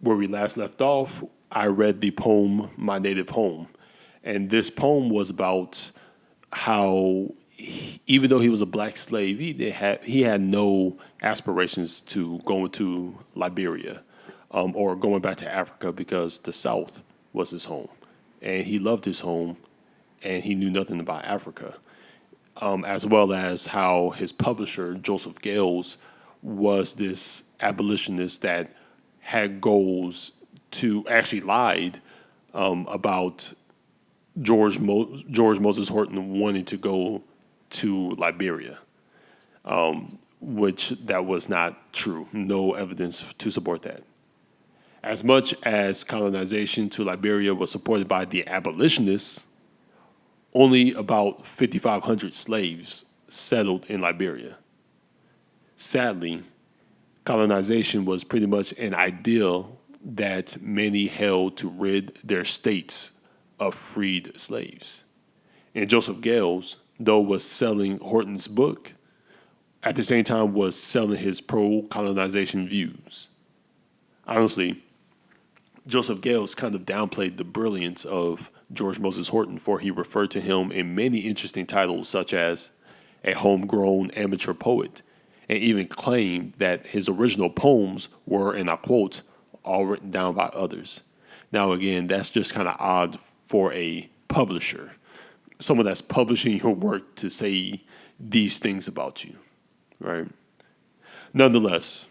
Where we last left off, I read the poem My Native Home. And this poem was about how, even though he was a black slave, he had no aspirations to go into Liberia or going back to Africa because the South was his home. And he loved his home and he knew nothing about Africa. As well as how his publisher, Joseph Gales, was this abolitionist that had goals to actually lied about George Moses Horton wanting to go to Liberia, which that was not true. No evidence to support that. As much as colonization to Liberia was supported by the abolitionists, only about 5,500 slaves settled in Liberia. Sadly, colonization was pretty much an ideal that many held to rid their states of freed slaves. And Joseph Gales, though was selling Horton's book, at the same time was selling his pro-colonization views. Honestly, Joseph Gales kind of downplayed the brilliance of George Moses Horton, for he referred to him in many interesting titles such as a homegrown amateur poet, and even claimed that his original poems were, and I quote, all written down by others. Now again, that's just kind of odd for a publisher, someone that's publishing your work, to say these things about you, right? Nonetheless,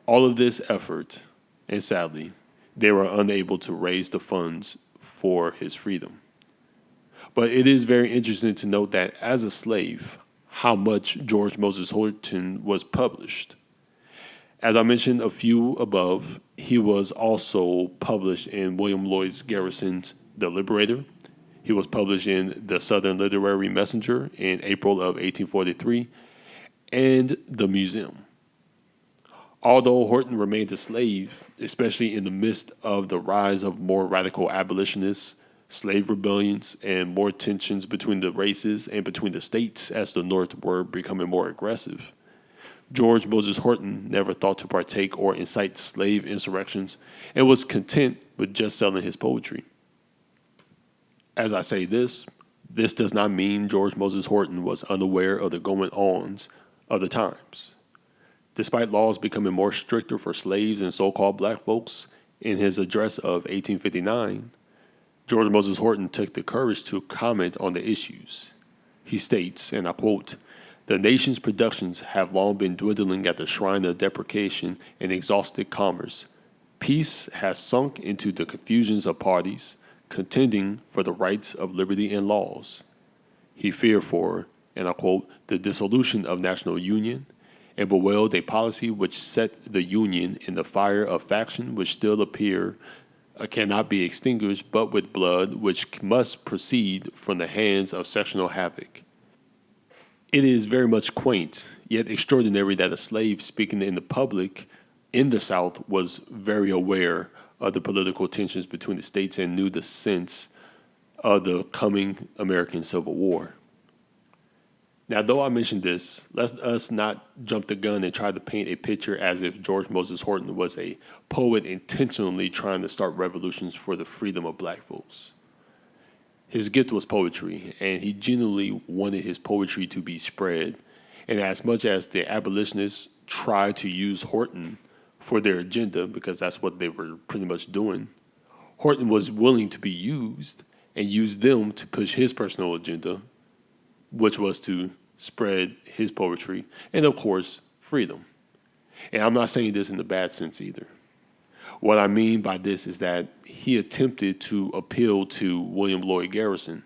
all of this effort, and sadly, they were unable to raise the funds for his freedom. But it is very interesting to note that as a slave, how much George Moses Horton was published. As I mentioned a few above, he was also published in William Lloyd Garrison's The Liberator. He was published in the Southern Literary Messenger in April of 1843 and The Museum. Although Horton remained a slave, especially in the midst of the rise of more radical abolitionists, slave rebellions, and more tensions between the races and between the states as the North were becoming more aggressive, George Moses Horton never thought to partake or incite slave insurrections and was content with just selling his poetry. As I say this does not mean George Moses Horton was unaware of the going-ons of the times. Despite laws becoming more stricter for slaves and so-called black folks, in his address of 1859, George Moses Horton took the courage to comment on the issues. He states, and I quote, "The nation's productions have long been dwindling at the shrine of depreciation and exhausted commerce. Peace has sunk into the confusions of parties, contending for the rights of liberty and laws. He feared for, and I quote, the dissolution of national union, and bewailed a policy which set the Union in the fire of faction which still cannot be extinguished but with blood which must proceed from the hands of sectional havoc." It is very much quaint, yet extraordinary that a slave speaking in the public in the South was very aware of the political tensions between the states and knew the sense of the coming American Civil War. Now, though I mentioned this, let us not jump the gun and try to paint a picture as if George Moses Horton was a poet intentionally trying to start revolutions for the freedom of black folks. His gift was poetry, and he genuinely wanted his poetry to be spread. And as much as the abolitionists tried to use Horton for their agenda, because that's what they were pretty much doing, Horton was willing to be used and used them to push his personal agenda, which was to spread his poetry and, of course, freedom. And I'm not saying this in the bad sense either. What I mean by this is that he attempted to appeal to William Lloyd Garrison,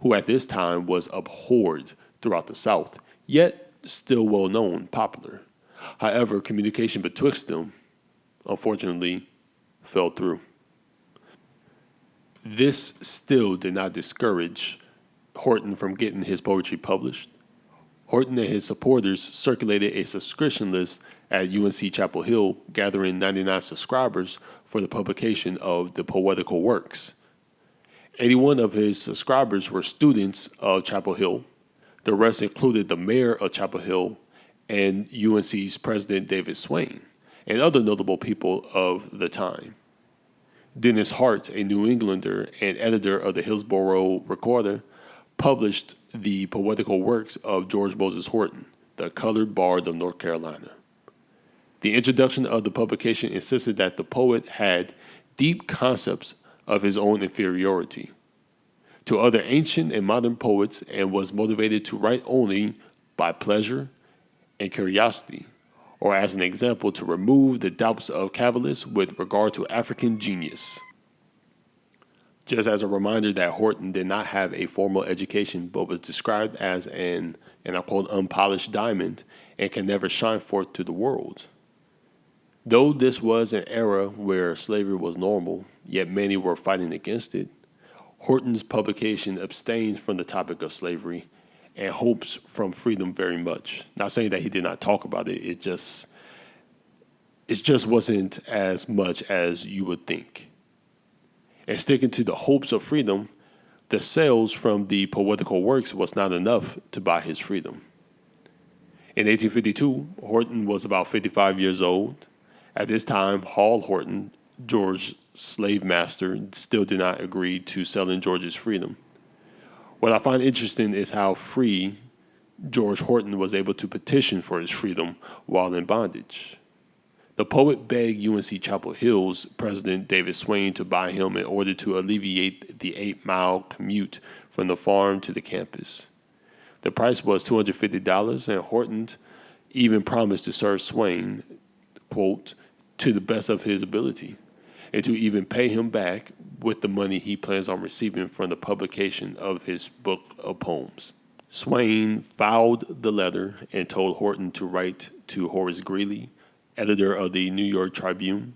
who at this time was abhorred throughout the South, yet still well known, popular. However, communication betwixt them, unfortunately, fell through. This still did not discourage Horton from getting his poetry published. Horton and his supporters circulated a subscription list at UNC Chapel Hill, gathering 99 subscribers for the publication of the poetical works. 81 of his subscribers were students of Chapel Hill. The rest included the mayor of Chapel Hill and UNC's president, David Swain. and other notable people of the time. Dennis Hart, a New Englander and editor of the Hillsborough Recorder, published the poetical works of George Moses Horton, the colored bard of North Carolina. The introduction of the publication insisted that the poet had deep concepts of his own inferiority to other ancient and modern poets and was motivated to write only by pleasure and curiosity, or as an example to remove the doubts of Kabbalists with regard to African genius. Just as a reminder that Horton did not have a formal education but was described as an I quote, unpolished diamond and can never shine forth to the world. Though this was an era where slavery was normal, yet many were fighting against it, Horton's publication abstained from the topic of slavery and hopes from freedom very much. Not saying that he did not talk about it, it just wasn't as much as you would think. And sticking to the hopes of freedom, the sales from the poetical works was not enough to buy his freedom. In 1852, Horton was about 55 years old. At this time, Hall Horton, George's slave master, still did not agree to selling George's freedom. What I find interesting is how free George Horton was able to petition for his freedom while in bondage. The poet begged UNC Chapel Hill's president David Swain to buy him in order to alleviate the 8-mile commute from the farm to the campus. The price was $250, and Horton even promised to serve Swain, quote, to the best of his ability, and to even pay him back with the money he plans on receiving from the publication of his book of poems. Swain filed the letter and told Horton to write to Horace Greeley, editor of the New York Tribune.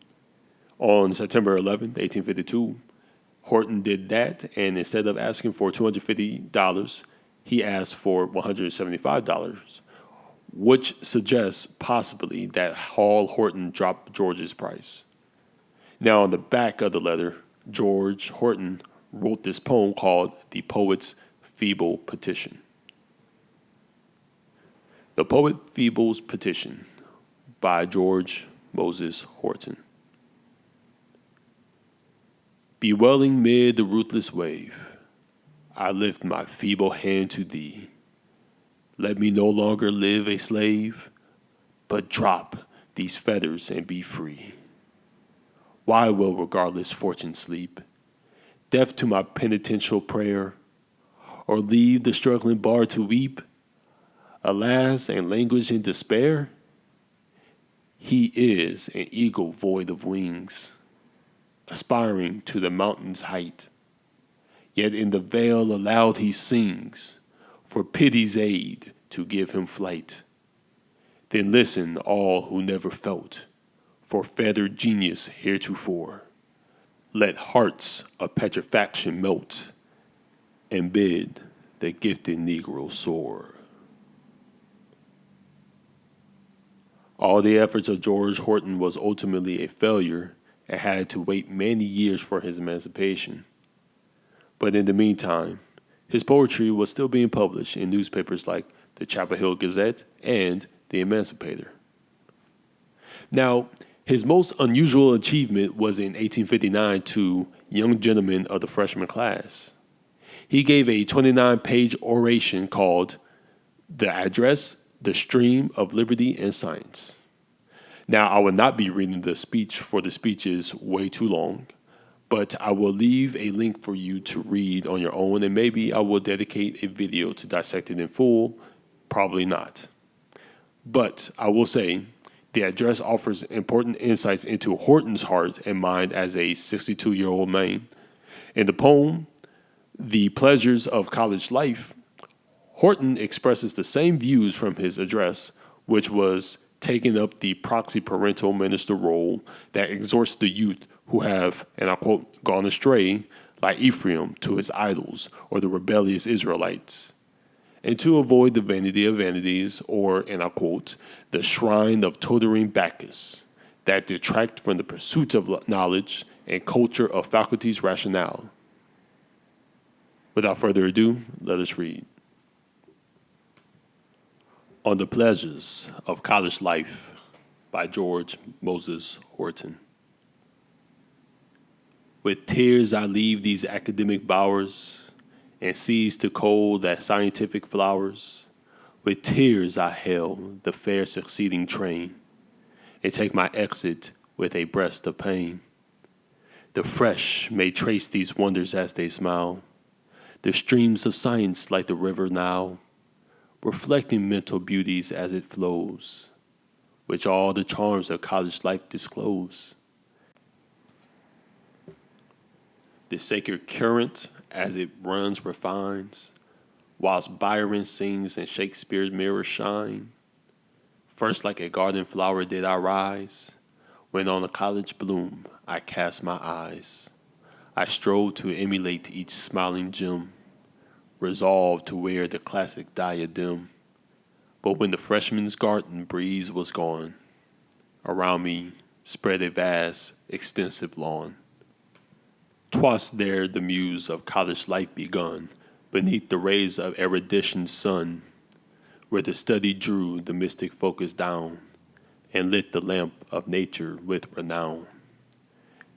On September 11, 1852, Horton did that, and instead of asking for $250, he asked for $175, which suggests possibly that Hall Horton dropped George's price. Now, on the back of the letter, George Horton wrote this poem called The Poet's Feeble Petition. The Poet Feeble's Petition by George Moses Horton. Bewailing mid the ruthless wave, I lift my feeble hand to thee. Let me no longer live a slave, but drop these fetters and be free. Why will regardless fortune sleep, deaf to my penitential prayer, or leave the struggling bard to weep, alas, and languish in despair? He is an eagle void of wings, aspiring to the mountain's height. Yet in the vale aloud he sings, for pity's aid to give him flight. Then listen, all who never felt for fettered genius heretofore. Let hearts of petrifaction melt, and bid the gifted Negro soar. All the efforts of George Horton was ultimately a failure and had to wait many years for his emancipation. But in the meantime, his poetry was still being published in newspapers like the Chapel Hill Gazette and the Emancipator. Now, his most unusual achievement was in 1859 to young gentlemen of the freshman class. He gave a 29-page oration called The Address, the Stream of Liberty and Science. Now, I will not be reading the speech, for the speech is way too long, but I will leave a link for you to read on your own, and maybe I will dedicate a video to dissect it in full. Probably not. But I will say, the address offers important insights into Horton's heart and mind as a 62-year-old man. In the poem, The Pleasures of College Life, Horton expresses the same views from his address, which was taking up the proxy parental minister role that exhorts the youth who have, and I quote, gone astray, like Ephraim to his idols, or the rebellious Israelites, and to avoid the vanity of vanities, or, and I quote, the shrine of tottering Bacchus, that detract from the pursuit of knowledge and culture of faculties rationale. Without further ado, let us read. On the Pleasures of College Life by George Moses Horton. With tears I leave these academic bowers and seize to cold that scientific flowers. With tears I hail the fair succeeding train and take my exit with a breast of pain. The fresh may trace these wonders as they smile, the streams of science like the river now, reflecting mental beauties as it flows, which all the charms of college life disclose. The sacred current as it runs refines, whilst Byron sings and Shakespeare's mirrors shine. First like a garden flower did I rise, when on a college bloom I cast my eyes. I strove to emulate each smiling gem, resolved to wear the classic diadem. But when the freshman's garden breeze was gone, around me spread a vast, extensive lawn. 'Twas there the muse of college life begun, beneath the rays of erudition's sun, where the study drew the mystic focus down and lit the lamp of nature with renown.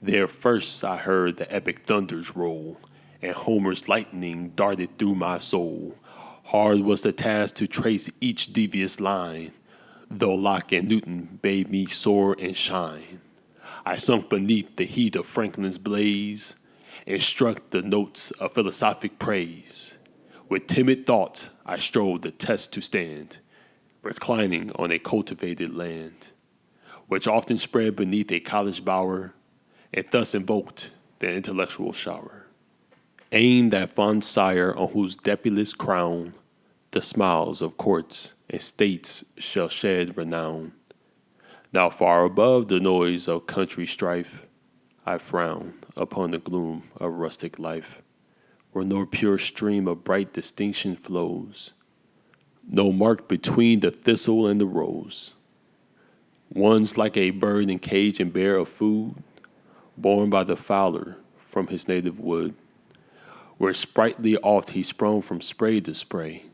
There first I heard the epic thunders roll, and Homer's lightning darted through my soul. Hard was the task to trace each devious line, though Locke and Newton bade me soar and shine. I sunk beneath the heat of Franklin's blaze and struck the notes of philosophic praise. With timid thought I strove the test to stand, reclining on a cultivated land, which often spread beneath a college bower, and thus invoked the intellectual shower. Ain that fond sire on whose depulous crown the smiles of courts and states shall shed renown. Now far above the noise of country strife, I frown upon the gloom of rustic life, where no pure stream of bright distinction flows, no mark between the thistle and the rose. One's like a bird in cage and bare of food, born by the fowler from his native wood, where sprightly oft he sprung from spray to spray,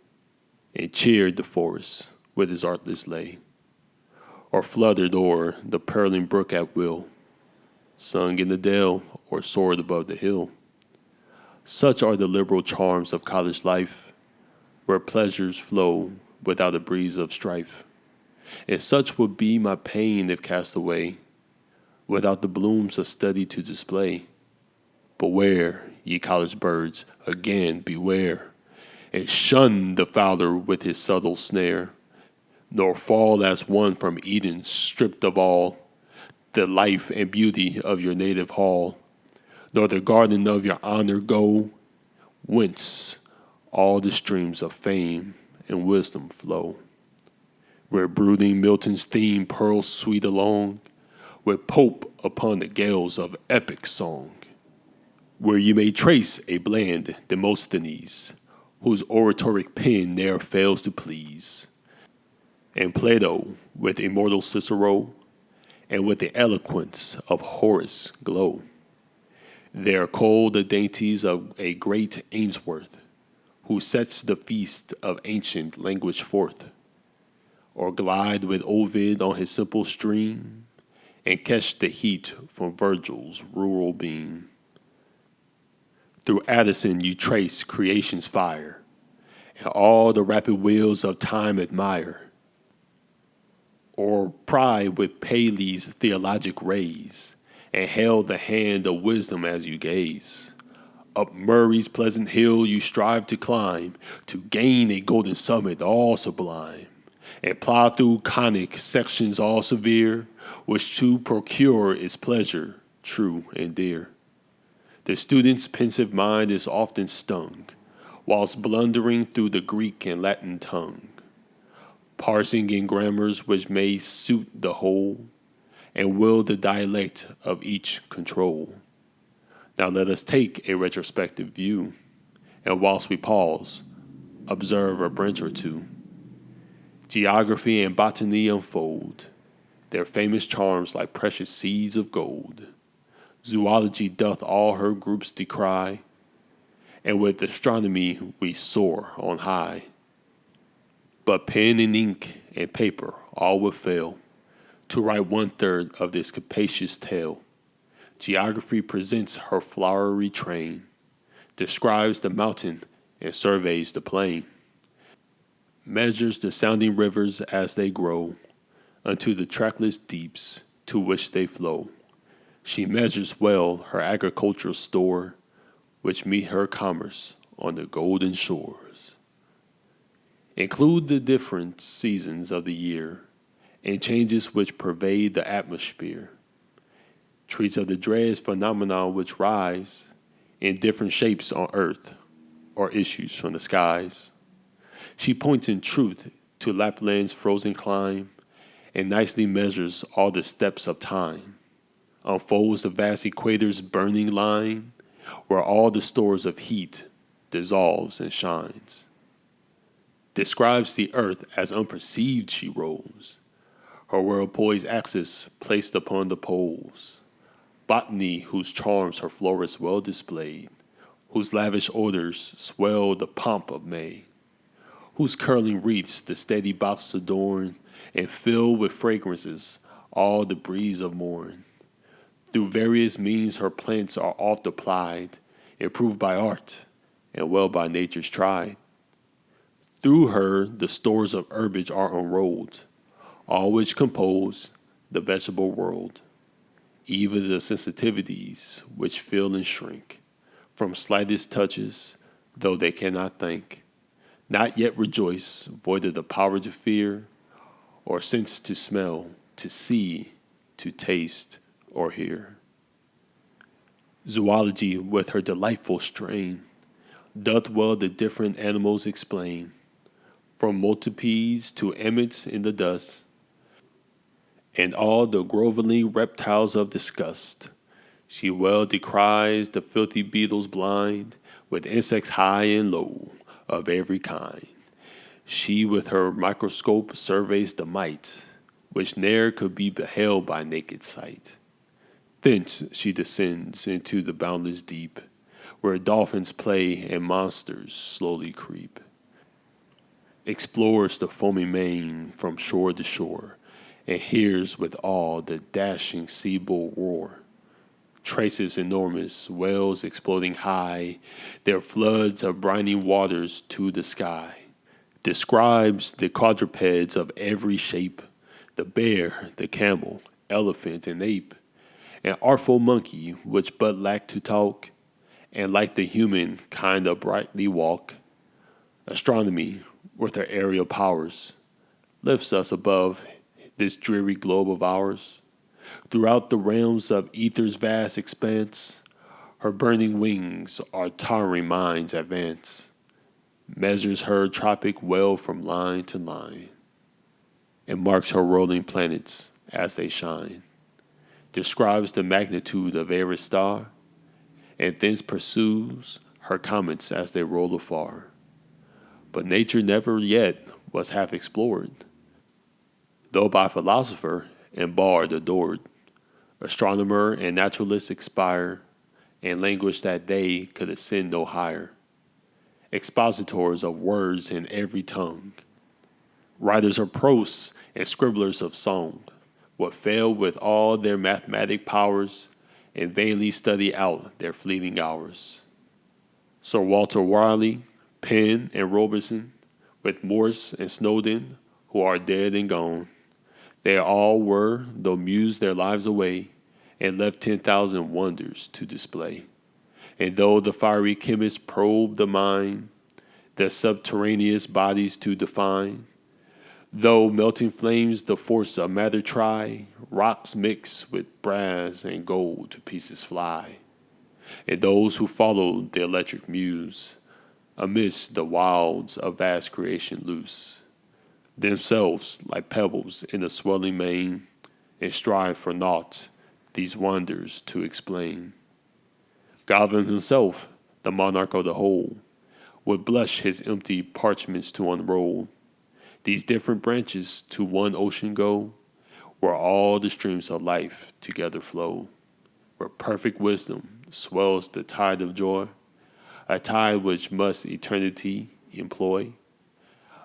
and cheered the forest with his artless lay, or fluttered o'er the purling brook at will, sung in the dale or soared above the hill. Such are the liberal charms of college life, where pleasures flow without a breeze of strife. And such would be my pain if cast away, without the blooms of study to display. Beware, ye college birds, again beware, and shun the fowler with his subtle snare, nor fall as one from Eden stripped of all the life and beauty of your native hall, nor the garden of your honor go, whence all the streams of fame and wisdom flow, where brooding Milton's theme pearls sweet along, with Pope upon the gales of epic song, where you may trace a bland Demosthenes, whose oratoric pen ne'er fails to please, and Plato with immortal Cicero, and with the eloquence of Horace glow. There cull the dainties of a great Ainsworth, who sets the feast of ancient language forth, or glide with Ovid on his simple stream, and catch the heat from Virgil's rural beam. Through Addison you trace creation's fire, and all the rapid wheels of time admire, or pry with Paley's theologic rays, and hail the hand of wisdom as you gaze. Up Murray's pleasant hill you strive to climb, to gain a golden summit all sublime, and plow through conic sections all severe, which to procure is pleasure true and dear. The student's pensive mind is often stung, whilst blundering through the Greek and Latin tongue, parsing in grammars which may suit the whole, and will the dialect of each control. Now let us take a retrospective view, and whilst we pause, observe a branch or two. Geography and botany unfold their famous charms like precious seeds of gold. Zoology doth all her groups decry, and with astronomy we soar on high. But pen and ink and paper all would fail To write 1/3 of this capacious tale, geography presents her flowery train, describes the mountain and surveys the plain, measures the sounding rivers as they grow unto the trackless deeps to which they flow. She measures well her agricultural store, which meet her commerce on the golden shores. Include the different seasons of the year and changes which pervade the atmosphere. Treats of the dread phenomena which rise in different shapes on earth or issues from the skies. She points in truth to Lapland's frozen clime and nicely measures all the steps of time. Unfolds the vast equator's burning line where all the stores of heat dissolves and shines. Describes the earth as unperceived she rolls, her world poised axis placed upon the poles. Botany whose charms her florists well displayed, whose lavish odors swell the pomp of May, whose curling wreaths the steady box adorn and fill with fragrances all the breeze of morn. Through various means her plants are oft applied, improved by art and well by nature's tried. Through her the stores of herbage are unrolled, all which compose the vegetable world, even the sensitivities which feel and shrink from slightest touches, though they cannot think, not yet rejoice, void of the power to fear, or sense to smell, to see, to taste, or hear. Zoology, with her delightful strain, doth well the different animals explain, from multipeds to emmets in the dust, and all the groveling reptiles of disgust. She well decries the filthy beetles blind, with insects high and low, of every kind. She with her microscope surveys the might, which ne'er could be beheld by naked sight. Thence she descends into the boundless deep, where dolphins play and monsters slowly creep. Explores the foaming main from shore to shore, and hears with awe the dashing sea bull roar. Traces enormous whales exploding high, their floods of briny waters to the sky. Describes the quadrupeds of every shape, the bear, the camel, elephant, and ape, an artful monkey which but lack to talk, and like the human kind uprightly walk. Astronomy, with her aerial powers, lifts us above this dreary globe of ours. Throughout the realms of ether's vast expanse, her burning wings our towering minds advance. Measures her tropic well from line to line, and marks her rolling planets as they shine. Describes the magnitude of every star, and thence pursues her comets as they roll afar. But nature never yet was half explored, though by philosopher and bard adored. Astronomer and naturalist expire, and language that they could ascend no higher. Expositors of words in every tongue, writers of prose and scribblers of song, would fail with all their mathematic powers and vainly study out their fleeting hours. Sir Walter Raleigh, Penn, and Robertson, with Morse and Snowden, who are dead and gone, they all were, though mused their lives away, and left 10,000 wonders to display. And though the fiery chemists probe the mind, their subterraneous bodies to define, though melting flames the force of matter try, rocks mix with brass and gold to pieces fly. And those who follow the electric muse, amidst the wilds of vast creation loose, themselves like pebbles in a swelling main, and strive for naught these wonders to explain. God himself, the monarch of the whole, would blush his empty parchments to unroll. These different branches to one ocean go, where all the streams of life together flow, where perfect wisdom swells the tide of joy, a tide which must eternity employ,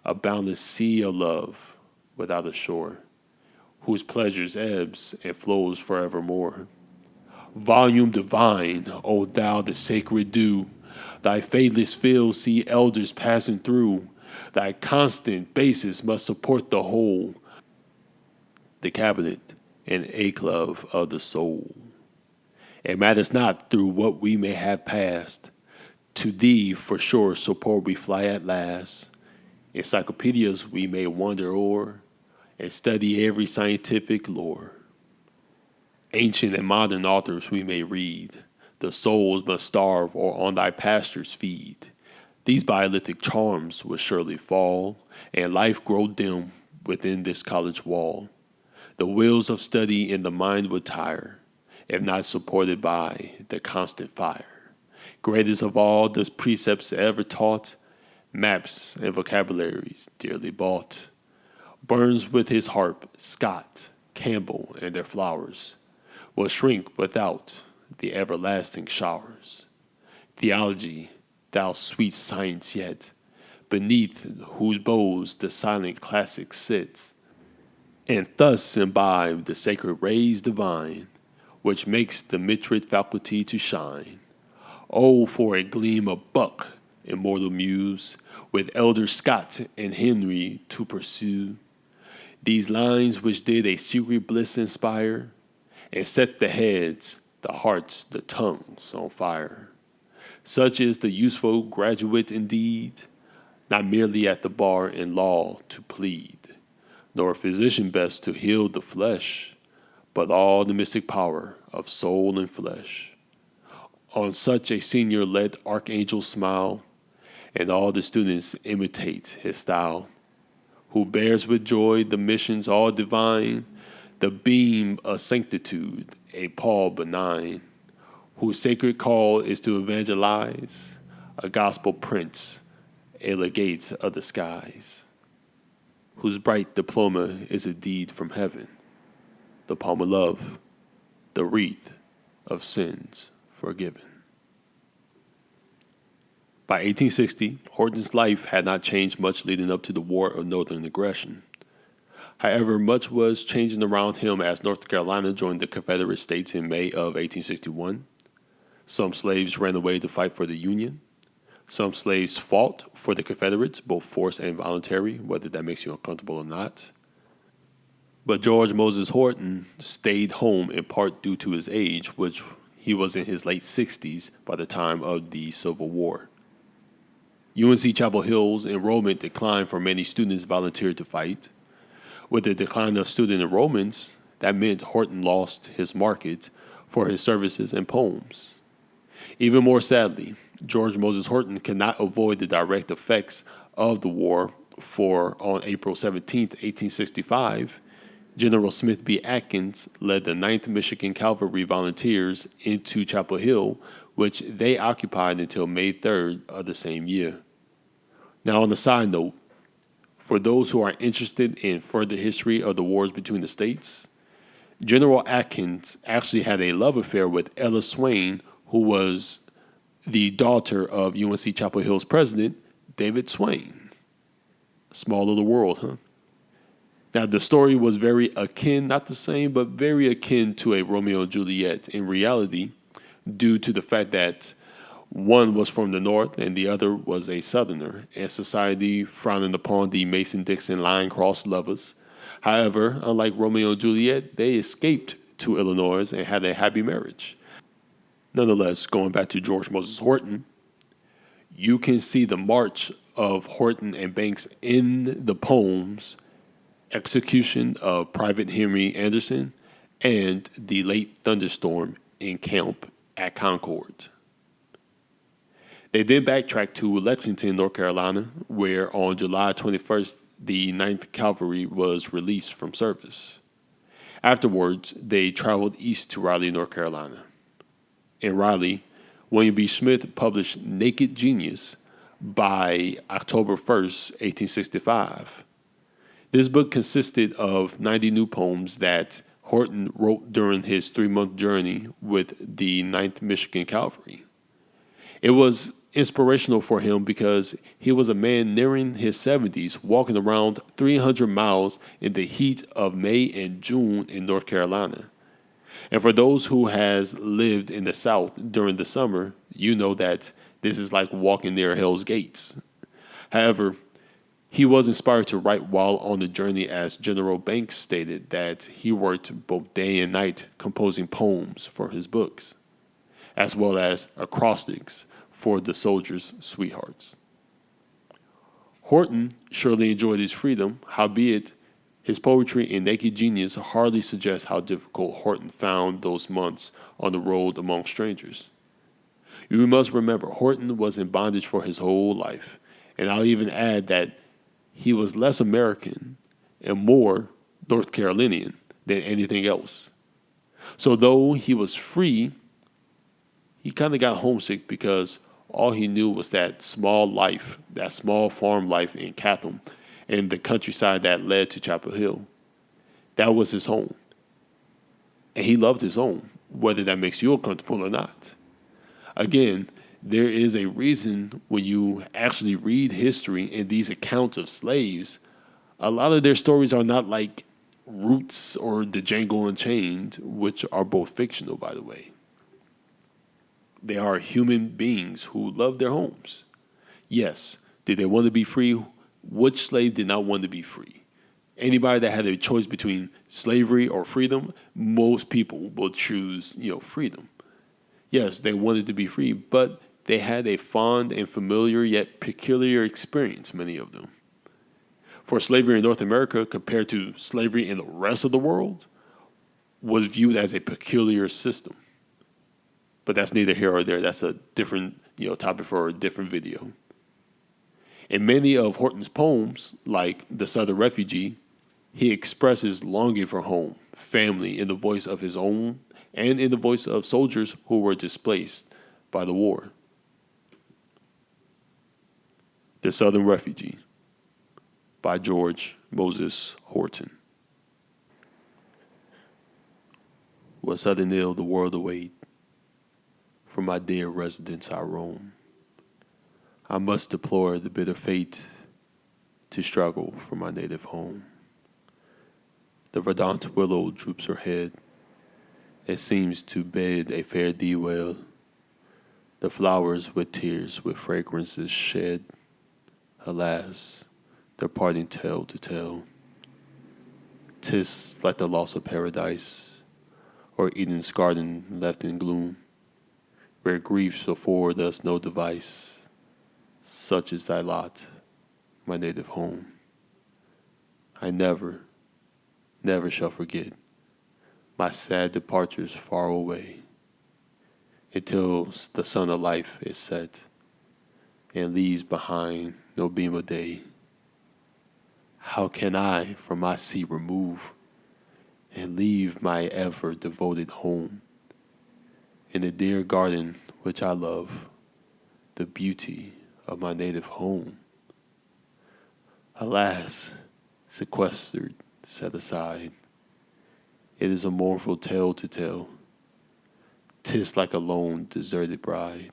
a boundless sea of love without a shore, whose pleasures ebbs and flows forevermore. Volume divine, O thou the sacred dew, thy fadeless fields see elders passing through. Thy constant basis must support the whole, the cabinet and acclaim of the soul. It matters not through what we may have passed. To thee for sure support we fly at last. Encyclopedias we may wander o'er and study every scientific lore. Ancient and modern authors we may read. The souls must starve or on thy pastures feed. These biolithic charms will surely fall, and life grow dim within this college wall. The wheels of study in the mind would tire, if not supported by the constant fire. Greatest of all the precepts ever taught, maps and vocabularies dearly bought. Burns with his harp, Scott, Campbell, and their flowers will shrink without the everlasting showers. Theology, thou sweet science yet, beneath whose boughs the silent classic sits, and thus imbibe the sacred rays divine, which makes the mitred faculty to shine. Oh, for a gleam of Buck, immortal muse, with Elder Scott and Henry to pursue. These lines which did a secret bliss inspire, and set the heads, the hearts, the tongues on fire. Such is the useful graduate indeed, not merely at the bar in law to plead, nor a physician best to heal the flesh, but all the mystic power of soul and flesh. On such a senior let archangels smile, and all the students imitate his style, who bears with joy the missions all divine, the beam of sanctitude, a Paul benign, whose sacred call is to evangelize, a gospel prince, a legate of the skies, whose bright diploma is a deed from heaven, the palm of love, the wreath of sins forgiven. By 1860, Horton's life had not changed much leading up to the War of Northern Aggression. However, much was changing around him as North Carolina joined the Confederate States in May of 1861. Some slaves ran away to fight for the Union. Some slaves fought for the Confederates, both forced and voluntary, whether that makes you uncomfortable or not. But George Moses Horton stayed home in part due to his age, which he was in his late 60s by the time of the Civil War. UNC Chapel Hill's enrollment declined for many students volunteered to fight. With the decline of student enrollments, that meant Horton lost his market for his services and poems. Even more sadly, George Moses Horton cannot avoid the direct effects of the war, for on April 17, 1865, General Smith B. Atkins led the 9th Michigan Cavalry Volunteers into Chapel Hill, which they occupied until May 3rd of the same year. Now, on a side note, for those who are interested in further history of the wars between the states, General Atkins actually had a love affair with Ella Swain, who was the daughter of UNC Chapel Hill's president, David Swain. Small little world, huh? Now, the story was very akin, not the same, but very akin to a Romeo and Juliet in reality, due to the fact that one was from the North and the other was a Southerner, and society frowning upon the Mason-Dixon line-crossed lovers. However, unlike Romeo and Juliet, they escaped to Illinois and had a happy marriage. Nonetheless, going back to George Moses Horton, you can see the march of Horton and Banks in the poems Execution of Private Henry Anderson and The Late Thunderstorm in Camp at Concord. They then backtracked to Lexington, North Carolina, where on July 21st, the 9th Cavalry was released from service. Afterwards, they traveled east to Raleigh, North Carolina. In Raleigh, William B. Smith published Naked Genius by October 1st, 1865. This book consisted of 90 new poems that Horton wrote during his 3-month journey with the 9th Michigan Cavalry. It was inspirational for him because he was a man nearing his 70s, walking around 300 miles in the heat of May and June in North Carolina. And for those who has lived in the South during the summer, you know that this is like walking near Hell's Gates. However, he was inspired to write while on the journey, as General Banks stated that he worked both day and night composing poems for his books, as well as acrostics for the soldiers' sweethearts. Horton surely enjoyed his freedom, howbeit his poetry in Naked Genius hardly suggests how difficult Horton found those months on the road among strangers. You must remember, Horton was in bondage for his whole life, and I'll even add that he was less American and more North Carolinian than anything else. So though he was free, he kind of got homesick because all he knew was that small life, that small farm life in Catham and the countryside that led to Chapel Hill. That was his home. And he loved his home, whether that makes you uncomfortable or not. Again, there is a reason when you actually read history and these accounts of slaves, a lot of their stories are not like Roots or The Django Unchained, which are both fictional, by the way. They are human beings who love their homes. Yes, did they want to be free? Which slave did not want to be free? Anybody that had a choice between slavery or freedom, most people will choose, freedom. Yes, they wanted to be free, but they had a fond and familiar yet peculiar experience, many of them. For slavery in North America compared to slavery in the rest of the world was viewed as a peculiar system. But that's neither here or there. That's a different, topic for a different video. In many of Horton's poems, like The Southern Refugee, he expresses longing for home, family in the voice of his own and in the voice of soldiers who were displaced by the war. The Southern Refugee by George Moses Horton. Was sudden ill the world await, from my dear residence I roam. I must deplore the bitter fate to struggle for my native home. The verdant willow droops her head, it seems to bid a fair thee well. The flowers with tears, with fragrances shed, alas, their parting tale to tell. 'Tis like the loss of paradise, or Eden's garden left in gloom, where griefs afford us no device. Such is thy lot, my native home. I never, never shall forget my sad departures far away, until the sun of life is set, and leaves behind no beam of day. How can I from my seat remove, and leave my ever devoted home, in the dear garden which I love, the beauty of my native home? Alas, sequestered, set aside, it is a mournful tale to tell. 'Tis like a lone, deserted bride,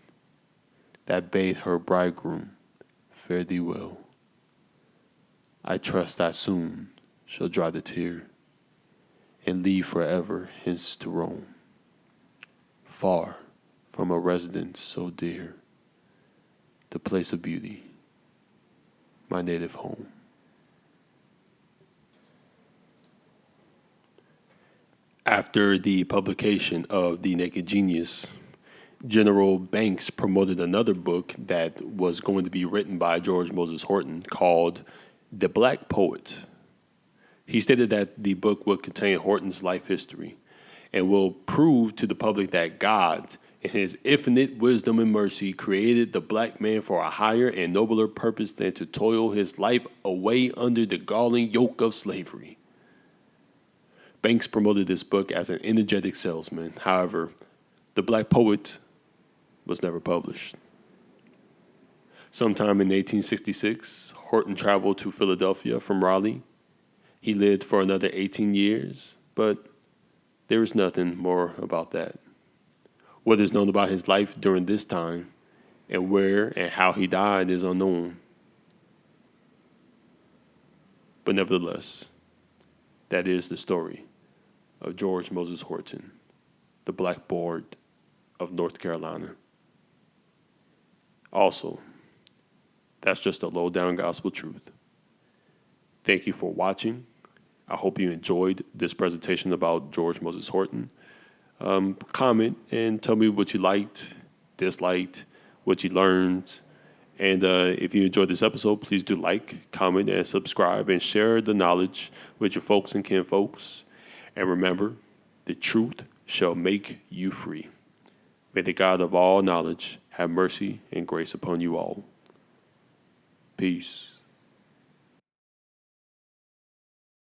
that bade her bridegroom fare thee well. I trust I soon shall dry the tear, and leave forever hence to roam, far from a residence so dear, the place of beauty, my native home. After the publication of The Naked Genius, General Banks promoted another book that was going to be written by George Moses Horton called The Black Poet. He stated that the book would contain Horton's life history and will prove to the public that God, in his infinite wisdom and mercy, created the black man for a higher and nobler purpose than to toil his life away under the galling yoke of slavery. Banks promoted this book as an energetic salesman. However, The Black Poet was never published. Sometime in 1866, Horton traveled to Philadelphia from Raleigh. He lived for another 18 years, but there is nothing more about that. What is known about his life during this time and where and how he died is unknown. But nevertheless, that is the story of George Moses Horton, the blackboard of North Carolina. Also, that's just a low-down gospel truth. Thank you for watching. I hope you enjoyed this presentation about George Moses Horton. Comment and tell me what you liked, disliked, what you learned. And if you enjoyed this episode, please do like, comment, and subscribe, and share the knowledge with your folks and kinfolks. And remember, the truth shall make you free. May the God of all knowledge have mercy and grace upon you all. Peace.